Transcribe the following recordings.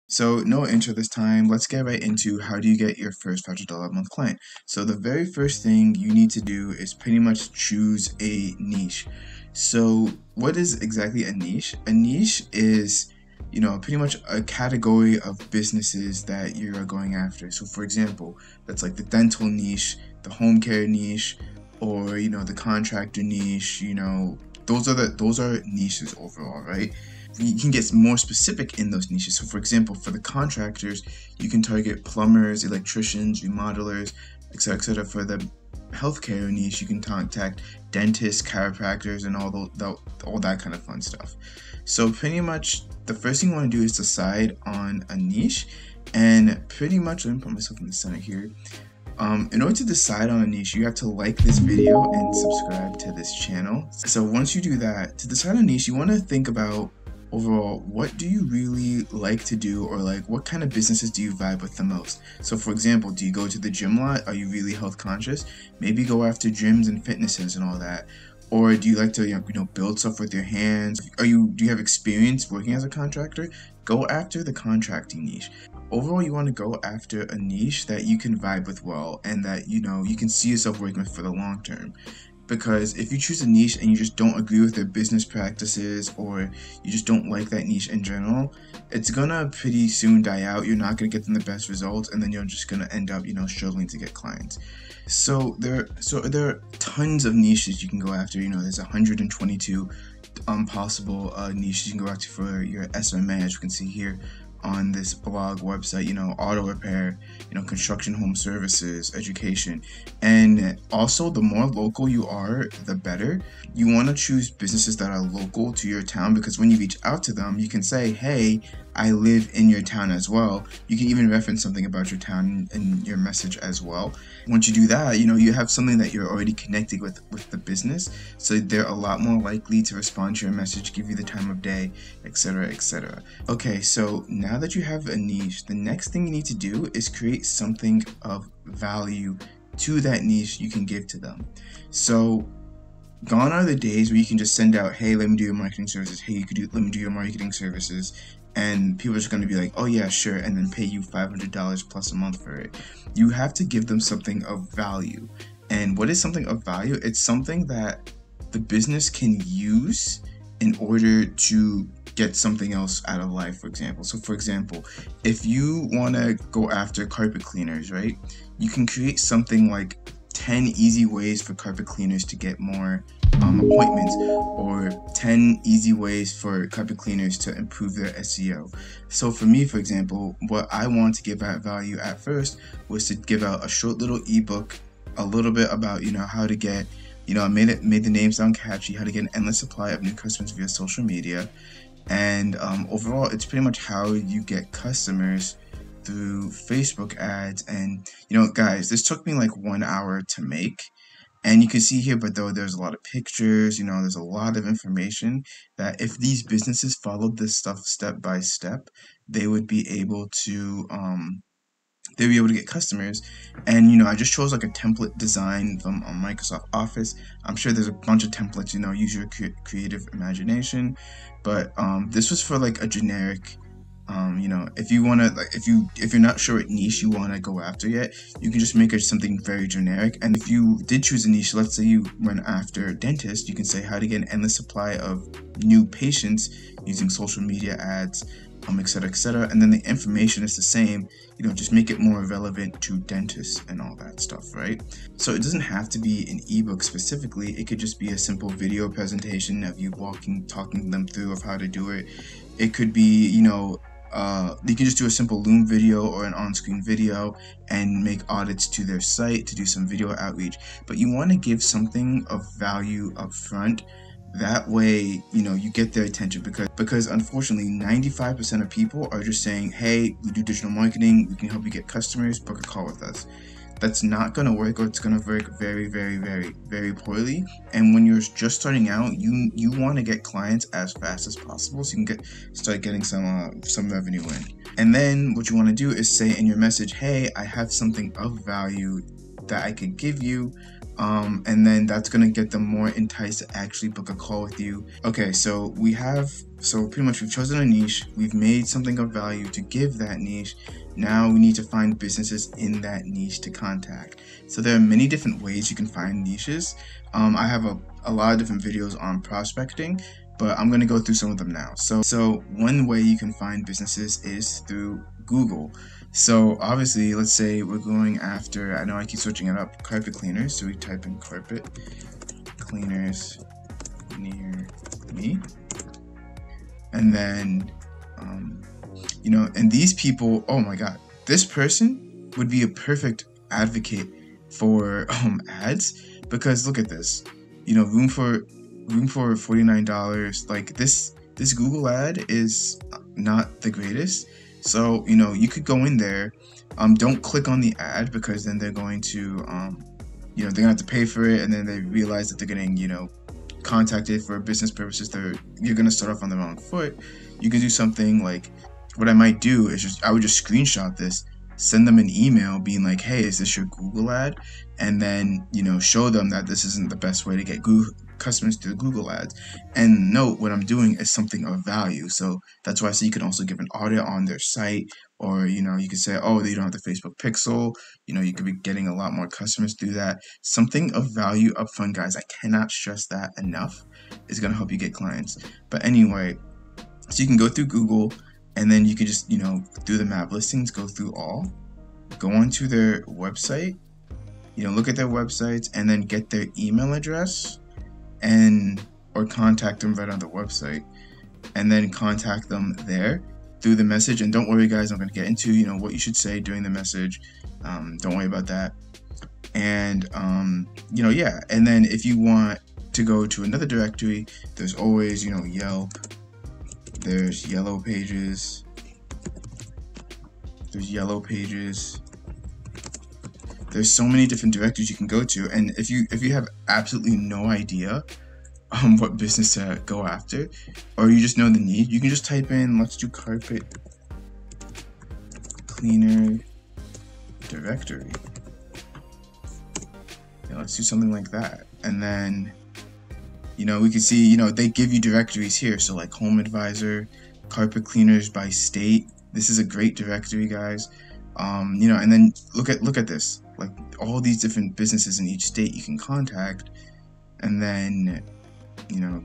So no intro this time, let's get right into how do you get your first $500 a month client. So the very first thing you need to do is pretty much choose a niche. So what is exactly a niche? A niche is, pretty much a category of businesses that you are going after. So for example, that's like the dental niche, the home care niche, or the contractor niche. Those are niches overall, right? You can get more specific in those niches. So for example, for the contractors, you can target plumbers, electricians, remodelers, etc., etc. For the healthcare niche, you can contact dentists, chiropractors, and all that kind of fun stuff. So pretty much the first thing you want to do is decide on a niche, and pretty much, let me put myself in the center here. In order to decide on a niche, you have to like this video and subscribe to this channel. So once you do that, to decide on a niche, you want to think about overall, what do you really like to do, or like what kind of businesses do you vibe with the most? So for example, do you go to the gym a lot? Are you really health conscious? Maybe go after gyms and fitnesses and all that. Or do you like to build stuff with your hands? Do you have experience working as a contractor? Go after the contracting niche. Overall, you want to go after a niche that you can vibe with well, and that you can see yourself working with for the long term. Because if you choose a niche and you just don't agree with their business practices, or you just don't like that niche in general, it's gonna pretty soon die out. You're not gonna get them the best results, and then you're just gonna end up struggling to get clients. So there are tons of niches you can go after. There's 122 possible niches you can go after for your SMMA, as you can see here on this blog website. Auto repair, construction, home services, education. And also, the more local you are, the better. You want to choose businesses that are local to your town, because when you reach out to them, you can say, hey, I live in your town as well. You can even reference something about your town in your message as well. Once you do that, you have something that you're already connected with the business, so they're a lot more likely to respond to your message, give you the time of day, etc., etc. Okay, so now that you have a niche, the next thing you need to do is create something of value to that niche you can give to them. So gone are the days where you can just send out, hey, let me do your marketing services, hey, let me do your marketing services, and people are just going to be like, oh yeah, sure, and then pay you $500 plus a month for it. You have to give them something of value. And what is something of value? It's something that the business can use in order to get something else out of life, for example. So for example, if you want to go after carpet cleaners, right, you can create something like 10 easy ways for carpet cleaners to get more appointments, or 10 easy ways for carpet cleaners to improve their SEO. So for me, for example, what I want to give out value at first was to give out a short little ebook, a little bit about how to get, I made the name sound catchy, how to get an endless supply of new customers via social media. And overall, it's pretty much how you get customers through Facebook ads. And guys, this took me like 1 hour to make, and you can see here, but though there's a lot of pictures, there's a lot of information that if these businesses followed this stuff step by step, they would be able to get customers. And I just chose like a template design from Microsoft Office. I'm sure there's a bunch of templates, use your creative imagination, but this was for like a generic, if you want to, like, if you're not sure what niche you want to go after yet, you can just make it something very generic. And if you did choose a niche, let's say you went after dentist, you can say how to get an endless supply of new patients using social media ads, etc., etc. And then the information is the same, just make it more relevant to dentists and all that stuff, right? So it doesn't have to be an ebook specifically. It could just be a simple video presentation of you talking them through of how to do it. It could be, you can just do a simple Loom video or an on-screen video and make audits to their site to do some video outreach. But you want to give something of value up front. That way, you get their attention, because unfortunately 95% of people are just saying, hey, we do digital marketing, we can help you get customers, book a call with us. That's not going to work, or it's going to work very, very, very, very poorly. And when you're just starting out, you want to get clients as fast as possible, so you can start getting some revenue in. And then what you want to do is say in your message, hey, I have something of value that I could give you. and then that's gonna get them more enticed to actually book a call with you. Okay, so pretty much we've chosen a niche, we've made something of value to give that niche. Now we need to find businesses in that niche to contact. So there are many different ways you can find niches. I have a lot of different videos on prospecting, but I'm going to go through some of them now. So one way you can find businesses is through Google. So obviously, let's say we're going after, I know I keep switching it up, carpet cleaners. So we type in carpet cleaners near me. And then, and these people, oh my God, this person would be a perfect advocate for ads, because look at this, room for $49. Like this Google ad is not the greatest. So, you could go in there, don't click on the ad, because then they're going to, they're gonna have to pay for it, and then they realize that they're getting, contacted for business purposes. You're gonna start off on the wrong foot. You can do something like, what I might do is I would just screenshot this, send them an email being like, hey, is this your Google ad? And then, show them that this isn't the best way to get customers through Google ads. And note, what I'm doing is something of value. So that's why I say you can also give an audit on their site, or, you could say, oh, they don't have the Facebook pixel. You could be getting a lot more customers through that. Something of value upfront, guys. I cannot stress that enough. Is going to help you get clients. But anyway, so you can go through Google, and then you can just, through the map listings, go through all, go onto their website, look at their websites, and then get their email address, or contact them right on the website, and then contact them there through the message. And don't worry, guys, I'm going to get into, what you should say during the message. Don't worry about that. And, yeah. And then if you want to go to another directory, there's always, Yelp. There's Yellow Pages. There's so many different directories you can go to. And if you have absolutely no idea what business to go after, or you just know the need, you can just type in, let's do carpet cleaner directory. Let's do something like that. And then we can see, they give you directories here. So like Home Advisor, carpet cleaners by state. This is a great directory, guys. And then look at this, like all these different businesses in each state you can contact. And then, you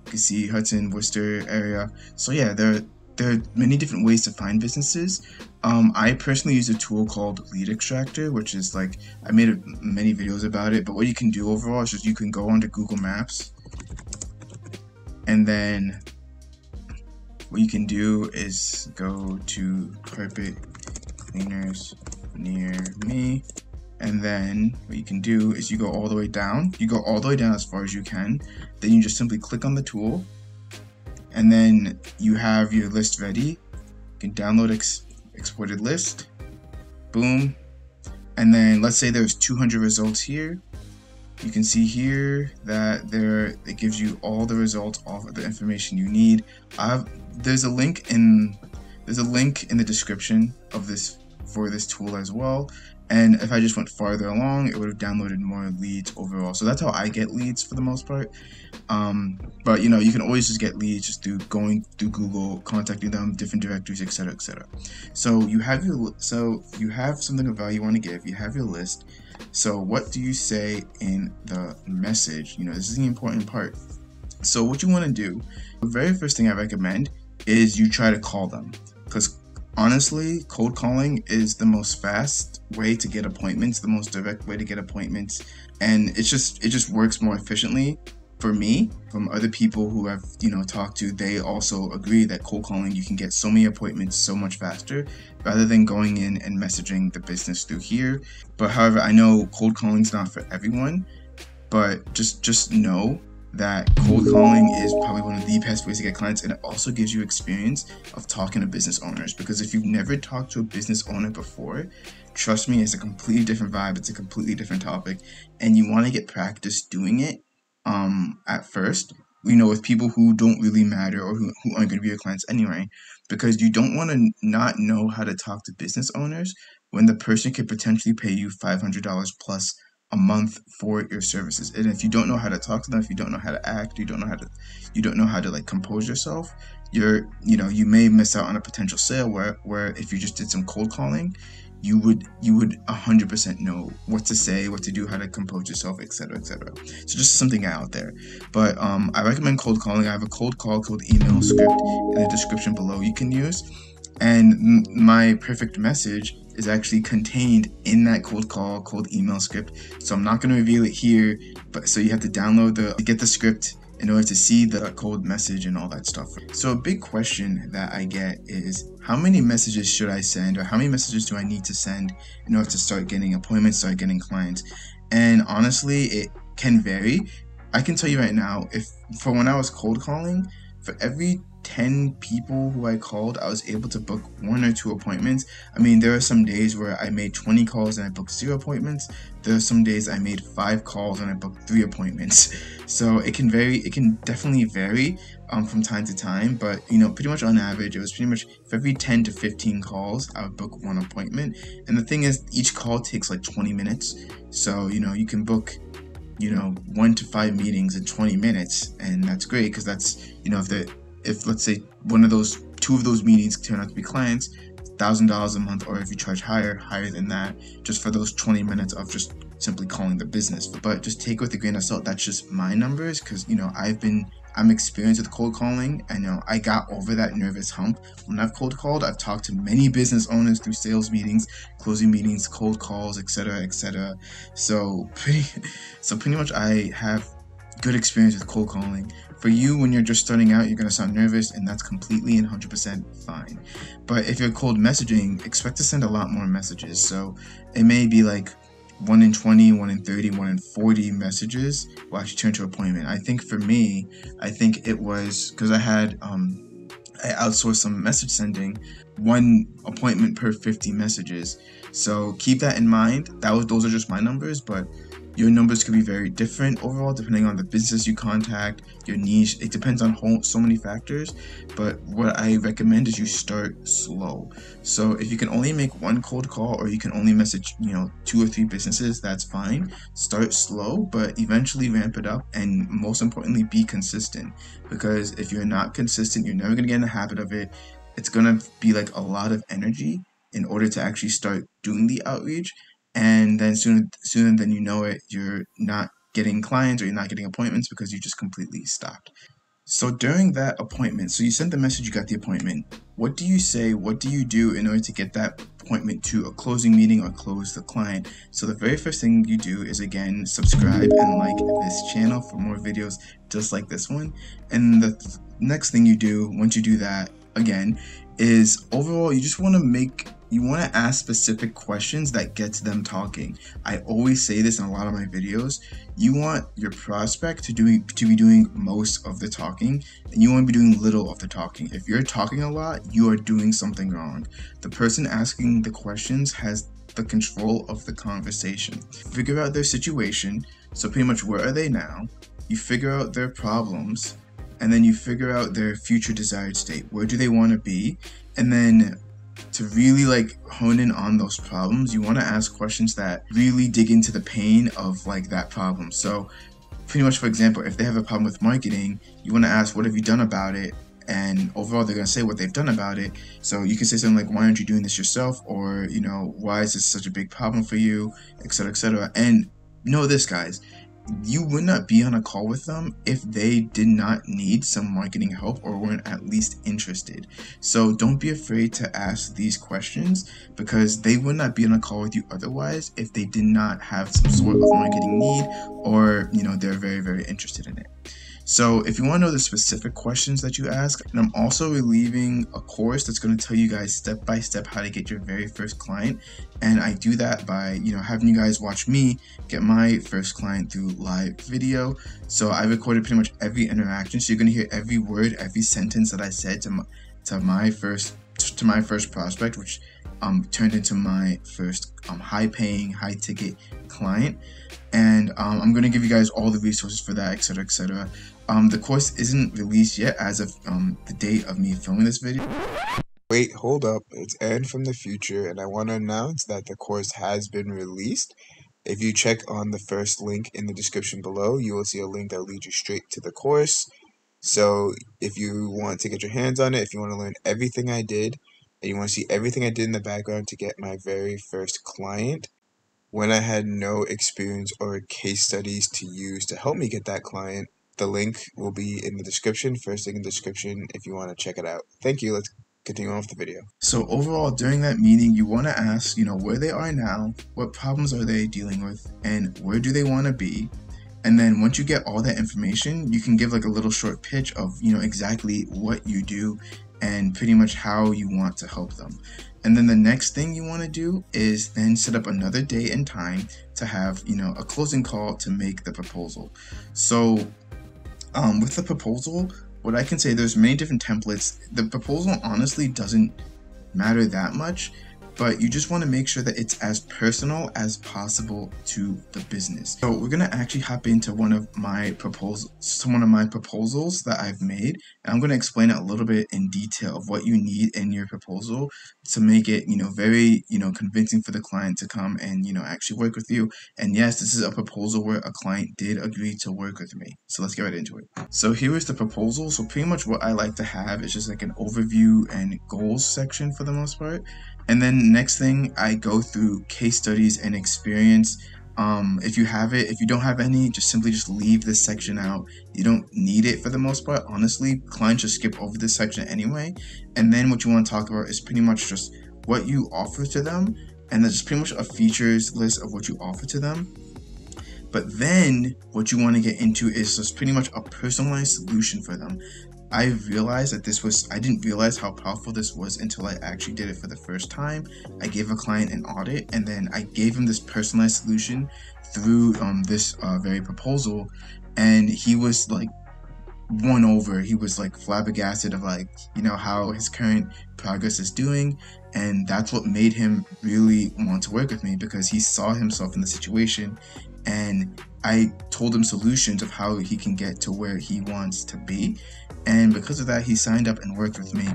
can see Hudson, Worcester area. So yeah, there are many different ways to find businesses. I personally use a tool called Lead Extractor, which is like, I made many videos about it, but what you can do overall is just you can go onto Google Maps, and then what you can do is go to carpet cleaners near me, and then what you can do is you go all the way down. You go all the way down as far as you can. Then you just simply click on the tool, and then you have your list ready. You can download exported list. Boom. And then let's say there's 200 results here. You can see here that it gives you all the results, all of the information you need. There's a link in the description of this for this tool as well. And if I just went farther along, it would have downloaded more leads overall. So that's how I get leads for the most part. But you can always just get leads just through going through Google, contacting them, different directories, etc., etc. So you have something of value you want to give. You have your list. So what do you say in the message? This is the important part. So what you want to do, the very first thing I recommend is you try to call them, because honestly, cold calling is the most fast way to get appointments, the most direct way to get appointments, and it just works more efficiently. For me, from other people who I've talked to, they also agree that cold calling, you can get so many appointments so much faster rather than going in and messaging the business through here. But however, I know cold calling is not for everyone, but just know that cold calling is probably one of the best ways to get clients, and it also gives you experience of talking to business owners, because if you've never talked to a business owner before, trust me, it's a completely different vibe, it's a completely different topic, and you want to get practice doing it at first, with people who don't really matter, or who aren't going to be your clients anyway, because you don't want to not know how to talk to business owners when the person could potentially pay you $500 plus a month for your services. And if you don't know how to talk to them, if you don't know how to act, you don't know how to like compose yourself, you may miss out on a potential sale where if you just did some cold calling, you would 100% know what to say, what to do, how to compose yourself, etc., etc. So just something out there. But I recommend cold calling. I have a cold call, cold email script in the description below you can use. And my perfect message is actually contained in that cold call, cold email script. So I'm not going to reveal it here, but so you have to get the script in order to see the cold message and all that stuff. So a big question that I get is, how many messages should I send, or how many messages do I need to send in order to start getting appointments, start getting clients? And honestly, it can vary. I can tell you right now, for when I was cold calling, for every 10 people who I called, I was able to book 1 or 2 appointments. I mean, there are some days where I made 20 calls and I booked 0 appointments. There are some days I made 5 calls and I booked 3 appointments. So it can vary. It can definitely vary from time to time, but pretty much on average, it was pretty much for every 10 to 15 calls, I would book 1 appointment. And the thing is, each call takes like 20 minutes. So, you can book 1 to 5 meetings in 20 minutes, and that's great, because that's, if let's say 2 of those meetings turn out to be clients, $1,000 a month, or if you charge higher than that, just for those 20 minutes of just simply calling the business. But just take with a grain of salt, that's just my numbers, because I'm experienced with cold calling, and I got over that nervous hump. When I've cold called, I've talked to many business owners through sales meetings, closing meetings, cold calls, etc., etc. So pretty much I have good experience with cold calling. For you, when you're just starting out, you're going to sound nervous, and that's completely and 100% fine. But if you're cold messaging, expect to send a lot more messages. So it may be like 1 in 20, 1 in 30, 1 in 40 messages will actually turn to an appointment. I think for me, it was because I outsourced some message sending, 1 appointment per 50 messages. So keep that in mind. Those are just my numbers, but your numbers could be very different overall, depending on the business you contact, your niche. It depends on so many factors, but what I recommend is you start slow. So if you can only make 1 cold call, or you can only message 2 or 3 businesses, that's fine. Start slow, but eventually ramp it up, and most importantly, be consistent, because if you're not consistent, you're never going to get in the habit of it. It's going to be like a lot of energy in order to actually start doing the outreach. And then sooner than you know it, you're not getting clients, or you're not getting appointments, because you just completely stopped. So during that appointment, so you sent the message, you got the appointment. What do you say? What do you do in order to get that appointment to a closing meeting or close the client? So the very first thing you do is, again, subscribe and like this channel for more videos just like this one. And the next thing you do once you do that, again, is overall you just want to ask specific questions that gets them talking. I always say this in a lot of my videos. You want your prospect to be doing most of the talking, and you want to be doing little of the talking. If you're talking a lot, you are doing something wrong. The person asking the questions has the control of the conversation. Figure out their situation. So pretty much, where are they now? You figure out their problems, and then you figure out their future desired state. Where do they want to be? And then to really hone in on those problems, you want to ask questions that really dig into the pain of that problem. So pretty much, for example, if they have a problem with marketing, you want to ask, what have you done about it? And overall, they're going to say what they've done about it. So you can say something like, why aren't you doing this yourself? Or, why is this such a big problem for you, etc., etc. And know this, guys, you would not be on a call with them if they did not need some marketing help or weren't at least interested. So don't be afraid to ask these questions, because they would not be on a call with you otherwise if they did not have some sort of marketing need, or they're very, very interested in it. So if you want to know the specific questions that you ask, and I'm also relieving a course that's going to tell you guys step by step how to get your very first client. And I do that by, having you guys watch me get my first client through live video. So I recorded pretty much every interaction. So you're going to hear every word, every sentence that I said to my first prospect, which turned into my first high-paying, high-ticket client. And I'm going to give you guys all the resources for that, etc., etc. The course isn't released yet as of the date of me filming this video. Wait, hold up. It's Ed from the future, and I want to announce that the course has been released. If you check on the first link in the description below, you will see a link that will lead you straight to the course. So if you want to get your hands on it, if you want to learn everything I did, and you want to see everything I did in the background to get my very first client, when I had no experience or case studies to use to help me get that client, the link will be in the description, first link in the description if you want to check it out. Thank you. Let's continue on with the video. So overall, during that meeting, you want to ask, where they are now, what problems are they dealing with, and where do they want to be? And then once you get all that information, you can give like a little short pitch of, exactly what you do and pretty much how you want to help them. And then the next thing you want to do is then set up another day and time to have, a closing call to make the proposal. So with the proposal, what I can say, there's many different templates. The proposal honestly doesn't matter that much, but you just want to make sure that it's as personal as possible to the business. So we're going to actually hop into one of my proposals that I've made, and I'm going to explain it a little bit in detail of what you need in your proposal to make it, very, convincing for the client to come and, actually work with you. And yes, this is a proposal where a client did agree to work with me. So let's get right into it. So here is the proposal. So pretty much what I like to have is just like an overview and goals section for the most part. And then next thing, I go through case studies and experience. If you have it, if you don't have any, just leave this section out. You don't need it for the most part. Honestly, clients just skip over this section anyway. And then what you want to talk about is pretty much just what you offer to them. And then just pretty much a features list of what you offer to them. But then what you want to get into is just pretty much a personalized solution for them. I realized that I didn't realize how powerful this was until I actually did it for the first time. I gave a client an audit, and then I gave him this personalized solution through this very proposal, and he was like won over. He was like flabbergasted of how his current progress is doing, and that's what made him really want to work with me, because he saw himself in the situation, and I told him solutions of how he can get to where he wants to be. And because of that, he signed up and worked with me.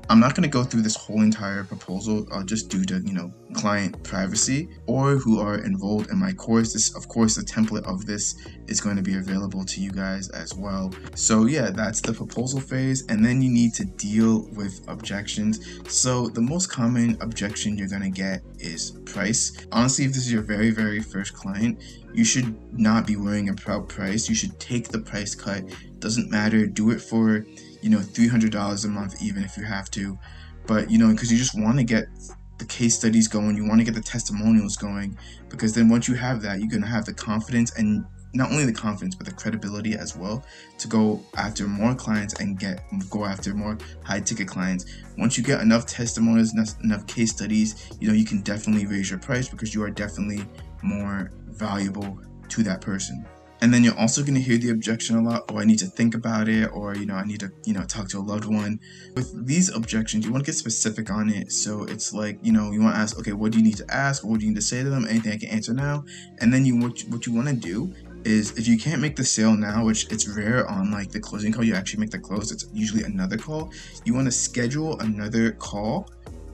I'm not going to go through this whole entire proposal just due to, client privacy or who are enrolled in my course. This, of course, the template of this is going to be available to you guys as well. So yeah, that's the proposal phase. And then you need to deal with objections. So the most common objection you're going to get is price. Honestly, if this is your very, very first client, you should not be worrying about price. You should take the price cut. Doesn't matter. Do it for, $300 a month, even if you have to. But, because you just want to get the case studies going. You want to get the testimonials going, because then once you have that, you're going to have the confidence, and not only the confidence, but the credibility as well, to go after more clients and go after more high ticket clients. Once you get enough testimonials, enough case studies, you can definitely raise your price, because you are definitely more valuable to that person. And then you're also going to hear the objection a lot. I need to think about it, or I need to talk to a loved one. With these objections, you want to get specific on it. So it's like, you want to ask, okay, what do you need to ask? What do you need to say to them? Anything I can answer now? And then what you want to do is, if you can't make the sale now, which it's rare on like the closing call, you actually make the close. It's usually another call. You want to schedule another call,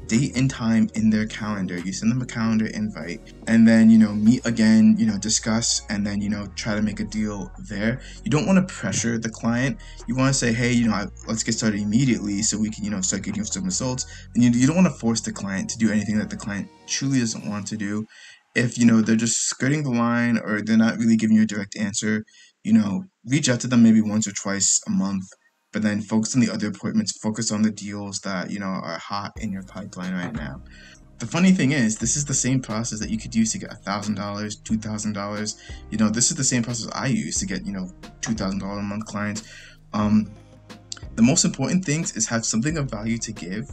date and time in their calendar. You send them a calendar invite, and then meet again, discuss, and then try to make a deal there. You don't want to pressure the client. You want to say, hey, let's get started immediately so we can start getting some results. And you don't want to force the client to do anything that the client truly doesn't want to do. If they're just skirting the line, or they're not really giving you a direct answer, reach out to them maybe once or twice a month. But then focus on the other appointments, focus on the deals that, are hot in your pipeline right now. The funny thing is, this is the same process that you could use to get $1,000, $2,000. This is the same process I use to get, $2,000 a month clients. The most important things is have something of value to give.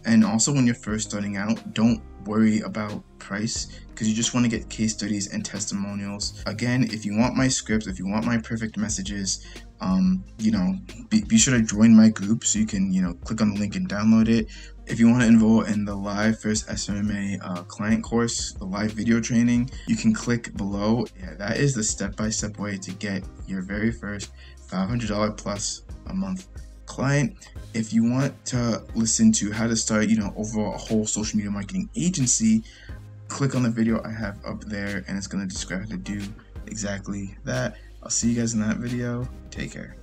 And also when you're first starting out, don't worry about price, because you just want to get case studies and testimonials. Again, if you want my scripts, if you want my perfect messages, be sure to join my group so you can, click on the link and download it. If you want to enroll in the live first SMMA client course, the live video training, you can click below. Yeah, that is the step-by-step way to get your very first $500 plus a month client. If you want to listen to how to start, overall a whole social media marketing agency, click on the video I have up there, and it's going to describe how to do exactly that. I'll see you guys in that video. Take care.